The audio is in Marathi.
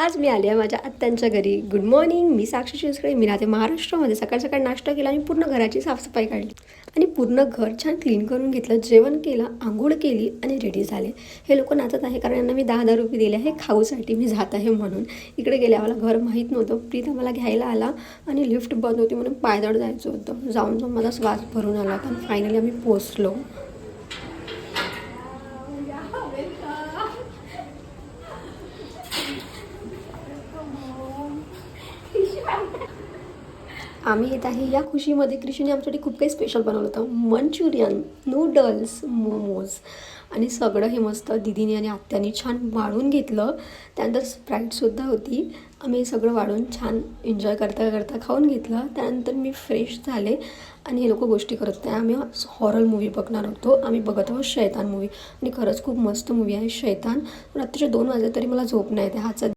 आज मी आली आहे माझ्या आत्यांच्या घरी. Good morning. मी साक्षी शिरसकडे. मी राहते महाराष्ट्रामध्ये. सकाळ सकाळ नाश्ता केला आणि पूर्ण घराची साफसफाई काढली आणि पूर्ण घर छान क्लीन करून घेतलं, जेवण केलं, आंघोळ केली आणि रेडी झाले. हे लोक नाचत आहे कारण यांना मी 10,000 रुपये दिले आहे खाऊसाठी. मी जात आहे म्हणून. इकडे गेले, मला घर माहीत नव्हतं. प्रीता मला घ्यायला आला आणि लिफ्ट बंद होती म्हणून पायदळ जायचं होतं. जाऊन जाऊन माझा श्वास भरून आला आणि फायनली आम्ही पोचलो. आम्ही येत आहे या खुशीमध्ये. कृषीने आमच्यासाठी खूप काही स्पेशल बनवलं होतं. मंचुरियन, नूडल्स, मोमोज आणि सगळं हे मस्त दीदीने आणि आत्याने छान वाढून घेतलं. त्यानंतर स्प्राईटसुद्धा होती. आम्ही सगळं वाढून छान एन्जॉय करता करता खाऊन घेतलं. त्यानंतर मी फ्रेश झाले आणि हे लोक गोष्टी करत होते. आम्ही हॉरर मूवी बघणार होतो. आम्ही बघत आहोत शैतान मूवी आणि खरंच खूप मस्त मूवी आहे शैतान. रात्रीचे 2 वाजले तरी मला झोप नाही येते. हाचा